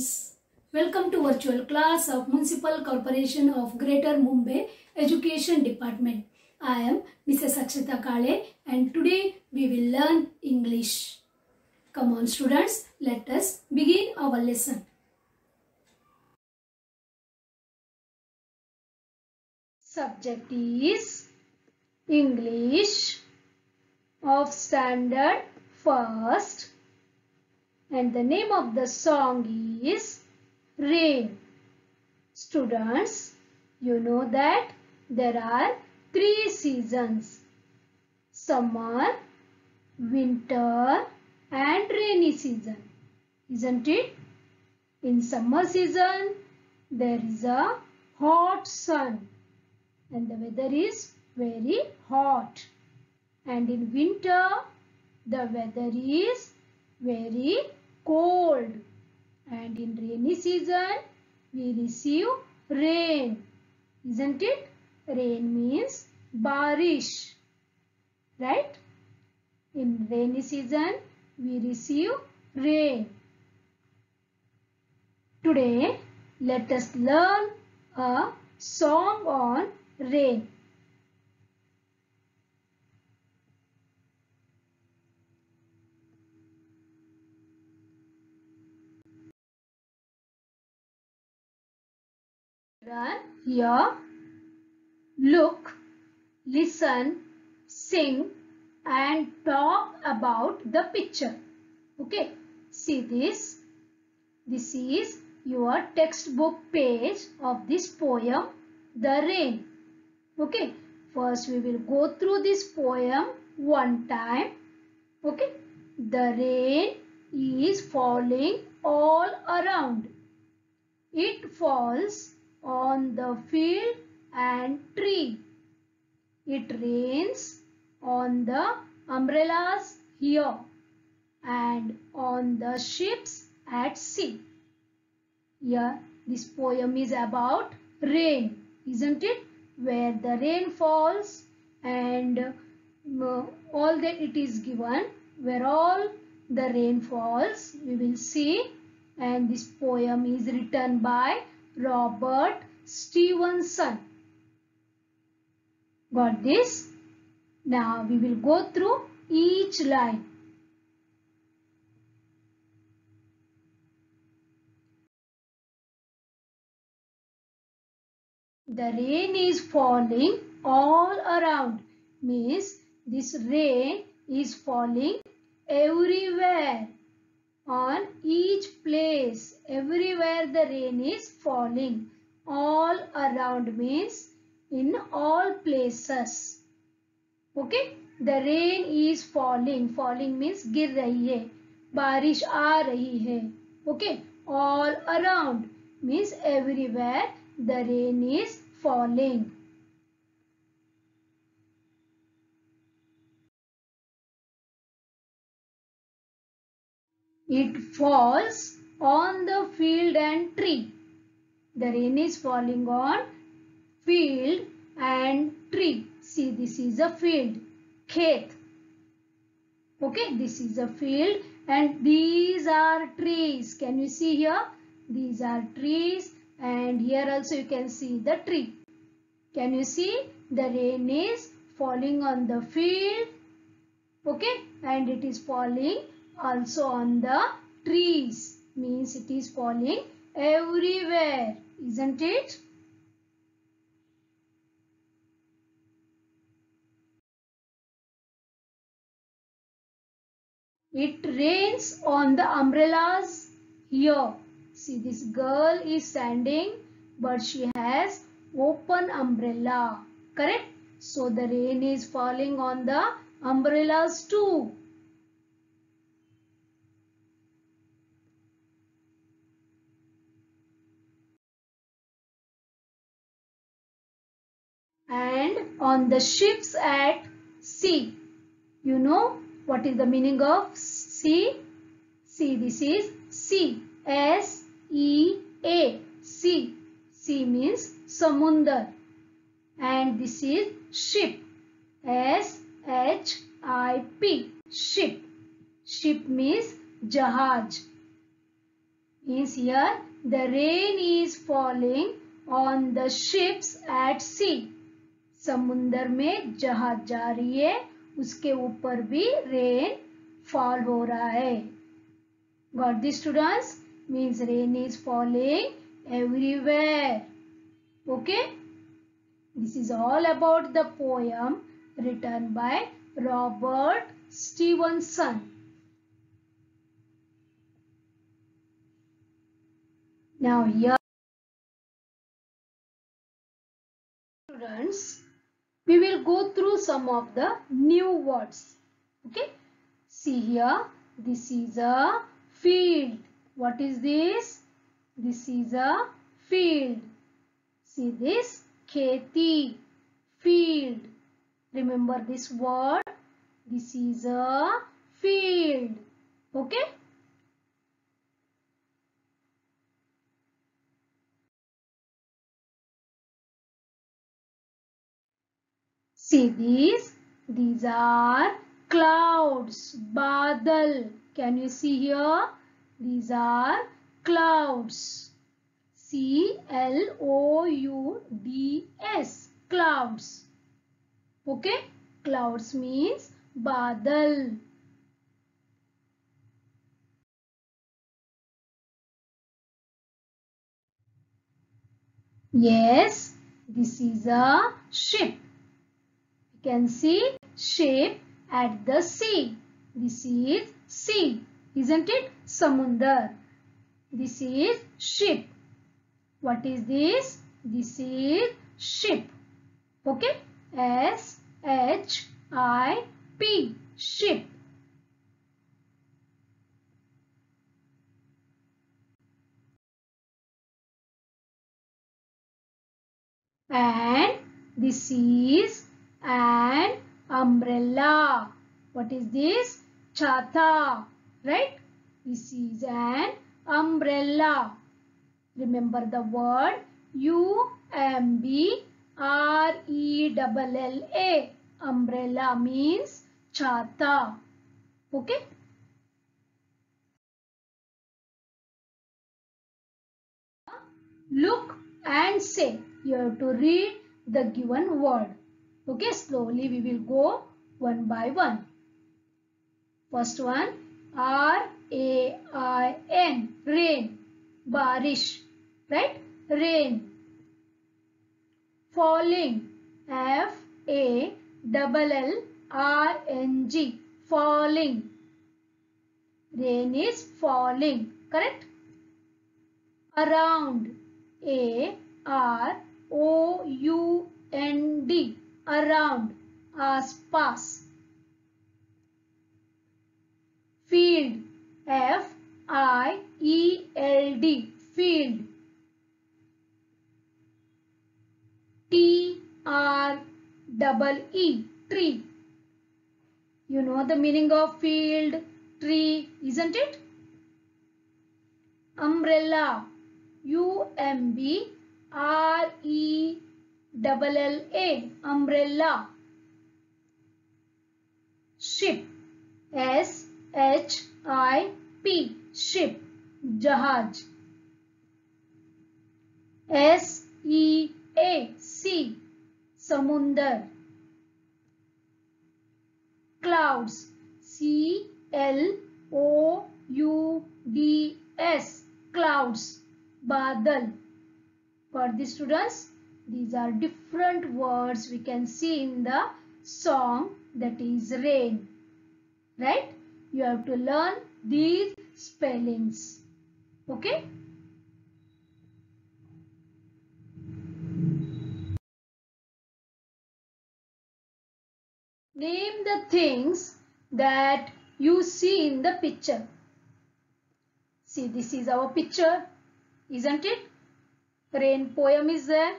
students, welcome to virtual class of Municipal Corporation of Greater Mumbai Education Department. I am Mrs. Akshata Kale and today we will learn English. Come on students, let us begin our lesson. Subject is English of Standard First. And the name of the song is Rain. Students, you know that there are 3 seasons: summer, winter and rainy season. Isn't it? In summer season, there is a hot sun and the weather is very hot. And in winter, the weather is very cold, and in rainy season we receive rain. Isn't it? Rain means barish, right? In rainy season we receive rain. Today let us learn a song on rain. Here, look, listen, sing and talk about the picture. Okay, see this. This is your textbook page of this poem, The Rain. Okay, first we will go through this poem one time. Okay, the rain is falling all around. It falls on the field and tree. It rains on the umbrellas here and on the ships at sea. Here, this poem is about rain, isn't it? Where the rain falls and all that it is given, where all the rain falls, we will see. And this poem is written by Robert Stevenson. Got this? Now we will go through each line. The rain is falling all around means this rain is falling everywhere, on each place. Everywhere the rain is falling. All around means in all places. Okay, the rain is falling. Falling means गिर रही है, बारिश आ रही है. Okay, all around means everywhere the rain is falling. It falls on the field and tree. The rain is falling on field and tree. See, this is a field, khet. Okay, this is a field and these are trees. Can you see here? These are trees and here also you can see the tree. Can you see? The rain is falling on the field. Okay, and it is falling also on the trees. Means it is falling everywhere. Isn't it? It rains on the umbrellas here. See, this girl is standing but she has open umbrella. Correct? So the rain is falling on the umbrellas too. And on the ships at sea. You know what is the meaning of sea? Sea, this is sea. S-E-A. Sea. Sea means samundar. And this is ship. S-H-I-P. Ship. Ship means jahaj. Means here the rain is falling on the ships at sea. समुंदर में जहाज जा रही है, उसके ऊपर भी rain fall हो रहा है. Got this, students? Means rain is falling everywhere. Okay? This is all about the poem written by Robert Stevenson. Now here, students, we will go through some of the new words. Okay? See here, this is a field. What is this? This is a field. See this, kheti, field. Remember this word? This is a field. Okay? See these are clouds, badal. Can you see here? These are clouds. C-L-O-U-D-S, clouds. Okay? Clouds means badal. Yes, this is a ship. You can see ship at the sea. This is sea, isn't it? Samundar. This is ship. What is this? This is ship. Okay? S-H-I-P, ship. And this is an umbrella. What is this? Chata, right? This is an umbrella. Remember the word U-M-B-R-E-L-L-A. Umbrella means chata. Okay? Look and say. You have to read the given word. Okay, slowly we will go one by one. First one, R-A-I-N, rain, barish, right? Rain. Falling, F-A-L-L-R-N-G, falling. Rain is falling, correct? Around, A-R-O-U-N-D, around, आसपास. Field, F-I-E-L-D, field. T-R-E-E, tree. You know the meaning of field, tree, isn't it? Umbrella, U-M-B-R-E-L-L-A, umbrella. Ship, S-H-I-P, ship, jahaj. S-E-A, sea, samundar. Clouds, C-L-O-U-D-S, clouds, badal. For the students, these are different words we can see in the song, that is rain. Right? You have to learn these spellings. Okay? Name the things that you see in the picture. See, this is our picture, isn't it? Rain poem is there.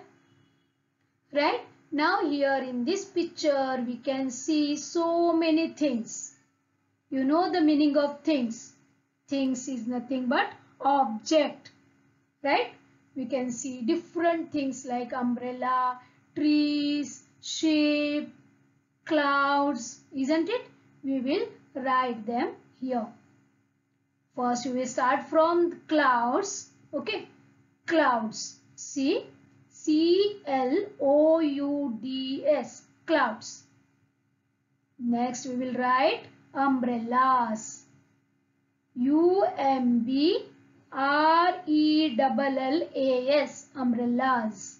Right? Now here in this picture we can see so many things. You know the meaning of things. Things is nothing but object. Right? We can see different things like umbrella, trees, sheep, clouds, isn't it? We will write them here. First we will start from clouds. Okay, clouds. See, C-L-O-U-D-S, clouds. Next we will write umbrellas. U-M-B-R-E-L-L-A-S, umbrellas.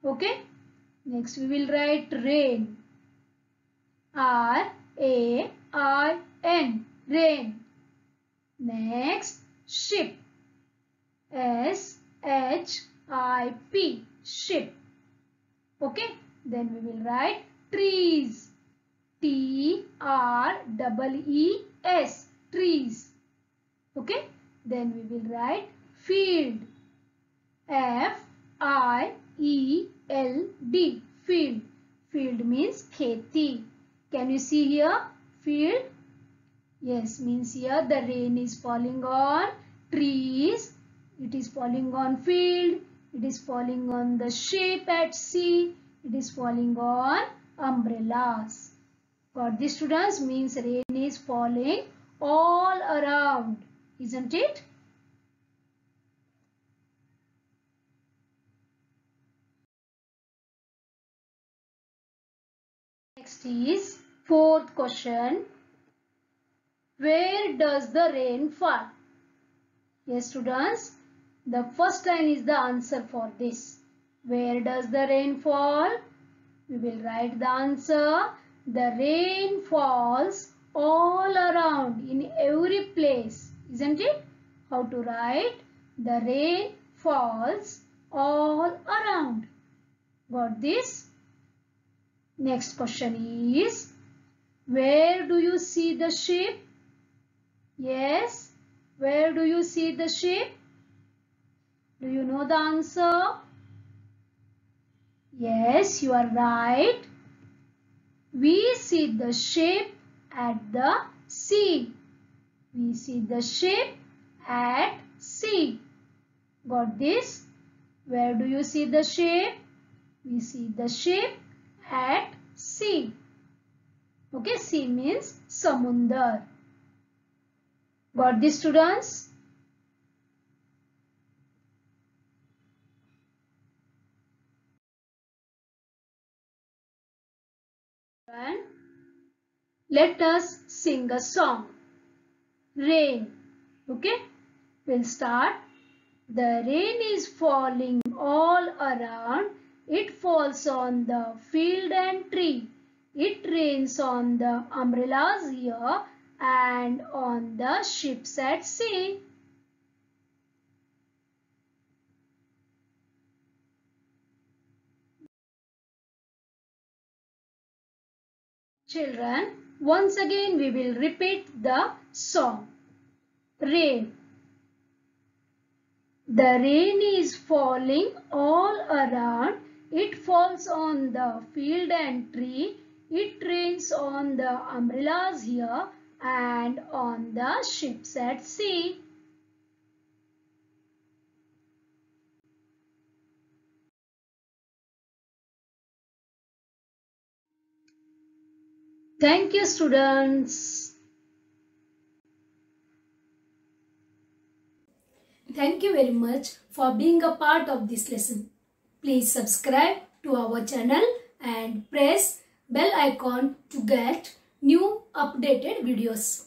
Okay. Next we will write rain. R-A-I-N, rain. Next, ship. S-H-I-P, ship. Okay. Then we will write trees. T-R-E-E-S, trees. Okay. Then we will write field. F-I-E-L-D, field. Field means kheti. Can you see here? Field. Yes, means here the rain is falling on trees. It is falling on field. It is falling on the ship at sea. It is falling on umbrellas. Got this, students? Means rain is falling all around. Isn't it? Next is fourth question. Where does the rain fall? Yes, students. The first line is the answer for this. Where does the rain fall? We will write the answer. The rain falls all around, in every place. Isn't it? How to write? The rain falls all around. Got this? Next question is, where do you see the ship? Yes, where do you see the ship? Do you know the answer? Yes, you are right. We see the ship at the sea. We see the ship at sea. Got this? Where do you see the ship? We see the ship at sea. Okay, sea means samundar. Got this, students? And let us sing a song. Rain. Okay, we'll start. The rain is falling all around. It falls on the field and tree. It rains on the umbrellas here and on the ships at sea. Children, once again we will repeat the song. Rain. The rain is falling all around. It falls on the field and tree. It rains on the umbrellas here and on the ships at sea. Thank you, students. Thank you very much for being a part of this lesson. Please subscribe to our channel and press bell icon to get new updated videos.